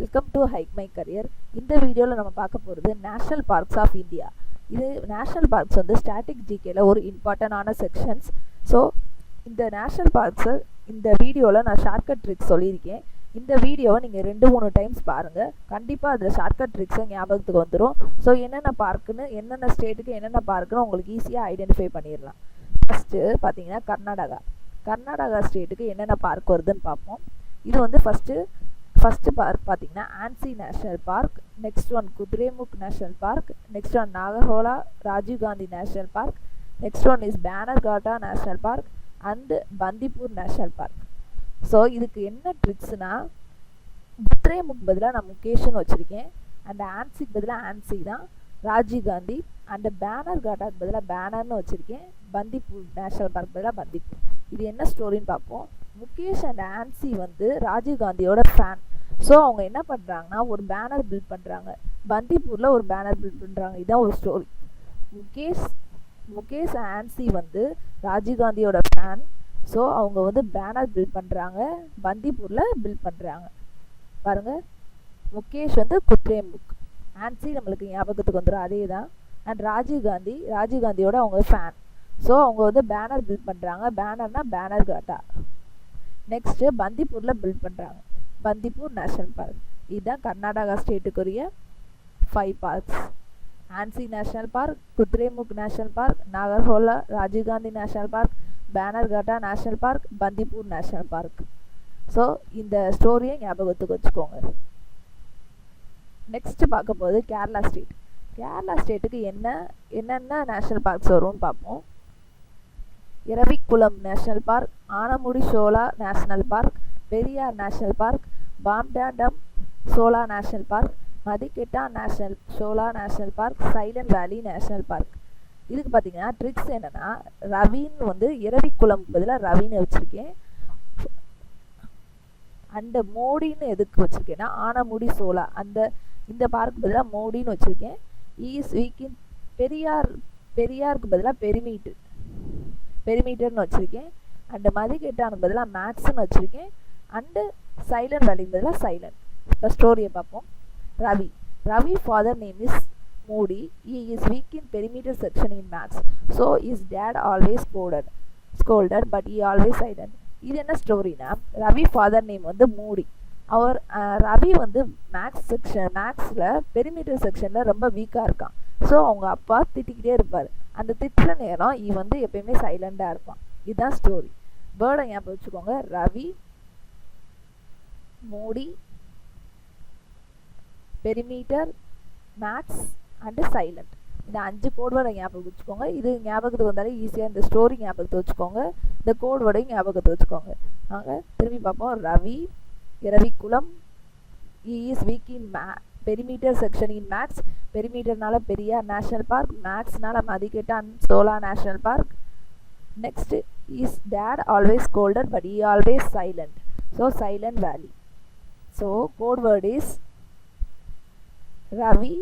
Welcome to hike my career. இந்த வீடியோவில் நம்ம பார்க்க போகிறது நேஷ்னல் பார்க்ஸ் ஆஃப் இந்தியா. இது நேஷ்னல் பார்க்ஸ் வந்து ஸ்டாட்டிக் ஜிகேல ஒரு இம்பார்ட்டண்டான செக்ஷன்ஸ். ஸோ இந்த நேஷ்னல் பார்க்ஸை இந்த வீடியோவில் நான் ஷார்ட்கட் ட்ரிக்ஸ் சொல்லியிருக்கேன். இந்த வீடியோவை நீங்கள் 2-3 டைம்ஸ் பாருங்கள். கண்டிப்பாக அதில் ஷார்ட்கட் ட்ரிக்ஸை ஞாபகத்துக்கு வந்துடும். ஸோ என்னென்ன பார்க்குன்னு, என்னென்ன ஸ்டேட்டுக்கு என்னென்ன பார்க்குன்னு உங்களுக்கு ஈஸியாக ஐடென்டிஃபை பண்ணிடலாம். ஃபஸ்ட்டு பார்த்தீங்கன்னா கர்நாடகா ஸ்டேட்டுக்கு என்னென்ன பார்க் வருதுன்னு பார்ப்போம். இது வந்து ஃபஸ்ட்டு பார்க் பார்த்தீங்கன்னா Anshi national park, next one Kudremukh national park, next one Nagarhole Rajiv Gandhi national park, next one is Bannerghatta national park and Bandipur national park. So இதுக்கு என்ன ட்ரிக்ஸ்னால், குத்ரேமுக் பதிலாக நான் முகேஷ்னு வச்சுருக்கேன், அண்ட் ஆன்சிக்கு பதிலாக ஆன்சி தான் ராஜீவ் காந்தி, அண்டு பேனர்காட்டாக்கு பதிலாக பேனர்னு வச்சுருக்கேன், பந்திப்பூர் நேஷ்னல் பார்க் பதிலாக பந்திப்பூர். இது என்ன ஸ்டோரின்னு பார்ப்போம். முகேஷ் அண்ட் ஆன்சி வந்து ராஜீவ் காந்தியோட ஃபேன். ஸோ அவங்க என்ன பண்ணுறாங்கன்னா ஒரு பேனர் பில்ட் பண்ணுறாங்க, பந்திப்பூரில் ஒரு பேனர் பில்ட் பண்ணுறாங்க. இதுதான் ஒரு ஸ்டோரி. முகேஷ் ஆன்சி வந்து ராஜீவ் காந்தியோட ஃபேன். ஸோ அவங்க வந்து பேனர் பில்ட் பண்ணுறாங்க, பந்திப்பூரில் பில்ட் பண்ணுறாங்க. பாருங்கள், முகேஷ் வந்து குத்ரேமுக், ஆன்சி நம்மளுக்கு ஞாபகத்துக்கு வந்துடும், அதே தான். அண்ட் ராஜீவ் காந்தியோட அவங்க ஃபேன். ஸோ அவங்க வந்து பேனர் பில்ட் பண்ணுறாங்க. பேனர்னா பேனர்காட்டா. நெக்ஸ்ட்டு பந்திப்பூரில் பில்ட் பண்ணுறாங்க, பந்திப்பூர் நேஷ்னல் பார்க். இதுதான் கர்நாடகா ஸ்டேட்டுக்குரிய 5 parks. Anshi national park, Kudremukh national park, Nagarhole Rajiv Gandhi national park, Bannerghatta national park, Bandipur national park. So இந்த ஸ்டோரியை ஞாபகத்துக்கு வச்சுக்கோங்க. நெக்ஸ்ட்டு பார்க்க போது கேரளா ஸ்டேட்டுக்கு என்னென்ன நேஷ்னல் பார்க்ஸ் வரும்னு பார்ப்போம். Eravikulam national park, Anamudi Shola national park, Periyar national park, Pambadum Shola national park, Mathikettan Shola national park, silent valley national park. இதுக்கு பார்த்தீங்கன்னா ட்ரிக்ஸ் என்னென்னா, ரவின்னு வந்து இரவிக்குளம் பதிலாக ரவின்னு வச்சுருக்கேன், அண்ட் மோடின்னு எதுக்கு வச்சுருக்கேன்னா ஆனமுடி சோலா, இந்த பார்க் பதிலாக மோடின்னு வச்சுருக்கேன். ஈஸ் வீக்கின் பெரியாருக்கு பதிலாக பெரிமீட்டர்னு வச்சுருக்கேன், அண்டு மதிக்கெட்டானுக்கு பதிலாக மேக்ஸ்ன்னு வச்சுருக்கேன், அண்டு சைலண்ட் வேலிக்கு பதிலாக சைலண்ட். இப்போ ஸ்டோரியை பார்ப்போம். Ravi father name is Modi. He is weak in perimeter section in maths. So his dad always scolded but he always silent. இது என்ன ஸ்டோரினா, ரவி ஃபாதர் நேம் வந்து மோடி. ரவி வந்து மேக்ஸில் பெரிமீட்டர் செக்ஷனில் ரொம்ப வீக்காக இருக்கான். ஸோ அவங்க அப்பா திட்டிக்கிட்டே இருப்பார். அந்த திட்டுற நேரம் இவன் வந்து எப்பயுமே சைலண்டாக இருப்பான். இதுதான் ஸ்டோரி. வேர்டை ஞாபகம் வச்சுக்கோங்க. Ravi, Modi, perimeter, max and silent. இந்த 5 கோட் வேர்டை ஞாபகம் வச்சுக்கோங்க. இது ஞாபகத்துக்கு வந்தாலே ஈஸியாக இந்த ஸ்டோரி ஞாபகத்தை வச்சுக்கோங்க, இந்த கோட் வேர்டையும் ஞாபகத்தை வச்சுக்கோங்க. நாங்கள் திரும்பி பார்ப்போம். Eravikulam, he is weak in perimeter section in maths. பெரிமீட்டர்னால பெரியார் நேஷ்னல் பார்க், மேக்ஸ்னால Mathikettan Shola national park. Next, his dad always scolded but he always silent. So silent valley. So code word is Ravi,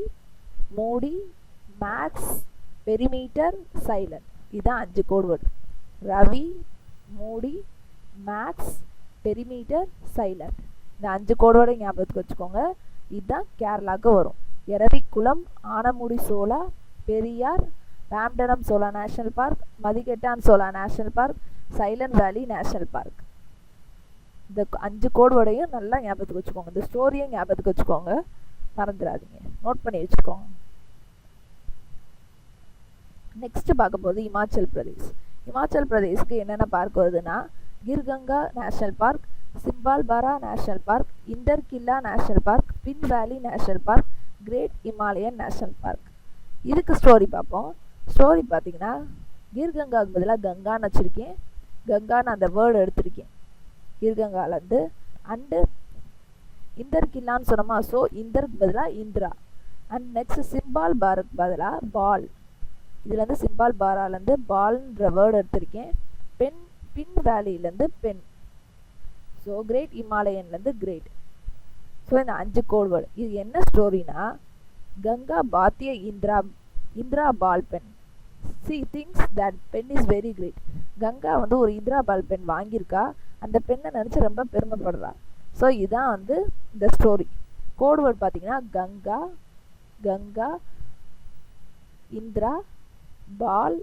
Modi, max, perimeter, silent. இதுதான் 5 code word. Ravi, Modi, max, perimeter, silent. இந்த 5 code வேர்டை ஞாபகத்துக்கு வச்சுக்கோங்க. இதுதான் கேரளாவுக்கு வரும். Eravikulam, Anamudi Shola, Periyar, Pambadum Shola national park, Mathikettan Shola national park, silent valley national park. இந்த 5 code வேர்டையும் நல்லா ஞாபகத்துக்கு வச்சுக்கோங்க. இந்த ஸ்டோரியை ஞாபகத்துக்கு வச்சுக்கோங்க, மறந்துடாதீங்க, நோட் பண்ணி வச்சுக்கோங்க. நெக்ஸ்ட் பார்க்க போது இமாச்சல் பிரதேஷ்க்கு என்னென்ன பார்க் வருதுன்னா, Khirganga national park, Simbalbara national park, Inderkilla national park, Pin valley national park, great Himalayan national park. இதுக்கு ஸ்டோரி பார்ப்போம். ஸ்டோரி பார்த்தீங்கன்னா, கிர்கங்காவுக்கு பதிலாக கங்கான்னு வச்சுருக்கேன், கங்கான்னு அந்த வேர்டு எடுத்திருக்கேன் கிர்கங்காலேருந்து. அண்டு இந்தர்கில்லான்னு சொன்னோமா, ஸோ இந்தருக்கு பதிலாக இந்திரா. அண்ட் நெக்ஸ்ட் சிம்பால்பாருக்கு பதிலாக பால். இதுலேருந்து சிம்பால்பாராலேருந்து பால்ன்ற வேர்டு எடுத்திருக்கேன். பின் வேலியிலேருந்து பென். ஸோ கிரேட் இமாலயன்லேருந்து கிரேட். ஸோ இந்த 5 கோட் வேர்டு. இது என்ன ஸ்டோரினா, கங்கா பாத்திய இந்திரா பால் pen. She thinks that pen is very great. Ganga வந்து ஒரு இந்திரா பால் பென் வாங்கியிருக்கா, அந்த பெண்ணை நினச்சி ரொம்ப பெருமைப்படுறா. ஸோ இதுதான் வந்து இந்த ஸ்டோரி. கோட் வேர்ட் பார்த்தீங்கன்னா கங்கா, கங்கா, இந்திரா, பால்,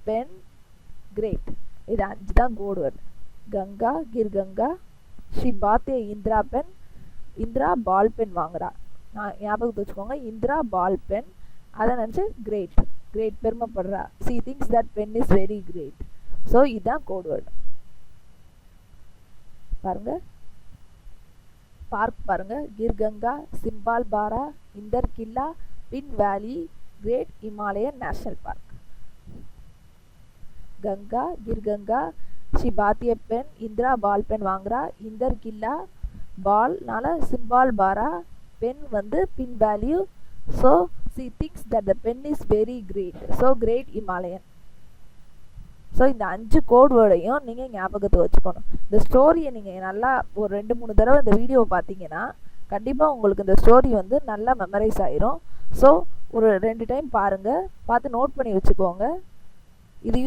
பென், கிரேட். இது 5 தான் code word. Ganga, Ganga, she bought a Indira pen. Indira பால் பென் வாங்குறா. நான் ஞாபகத்தை வச்சுக்கோங்க, இந்திரா பால் பென். அதை நினச்சி கிரேட், கிரேட் பெருமைப்படுறா. She thinks that pen is very great. So இதுதான் கோட் வேர்டு. பாருங்க, பார்க் பாருங்க, Khirganga, Simbalbara, Inderkilla, Pin valley, great Himalayan national park. Ganga, Khirganga, she bought a pen. Indira பால் பென் வாங்குறா. இந்தர் கில்லா பால்னால சிம்பால் பாரா, பென் வந்து pin value. So she thinks that the pen is very great. So great Himalayan. So இந்த 5 code வேர்டையும் நீங்கள் ஞாபகத்தை வச்சுக்கணும். இந்த ஸ்டோரியை நீங்கள் நல்லா ஒரு 2-3 தடவை இந்த வீடியோவை பார்த்தீங்கன்னா கண்டிப்பாக உங்களுக்கு இந்த ஸ்டோரி வந்து நல்லா மெமரைஸ் ஆயிரும். ஸோ ஒரு 2 டைம் பாருங்கள், பார்த்து நோட் பண்ணி வச்சுக்கோங்க. இது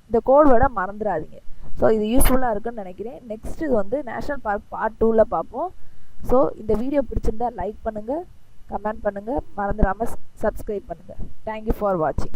இந்த கோட் வேர்டை மறந்துடாதீங்க. ஸோ இது யூஸ்ஃபுல்லாக இருக்குன்னு நினைக்கிறேன். நெக்ஸ்ட்டு வந்து நேஷ்னல் பார்க் பார்ட் 2ல் பார்ப்போம். ஸோ இந்த வீடியோ பிடிச்சிருந்தா லைக் பண்ணுங்கள், கமெண்ட் பண்ணுங்கள், மறந்துடாமல் சப்ஸ்கிரைப் பண்ணுங்கள். தேங்க்யூ ஃபார் வாட்சிங்.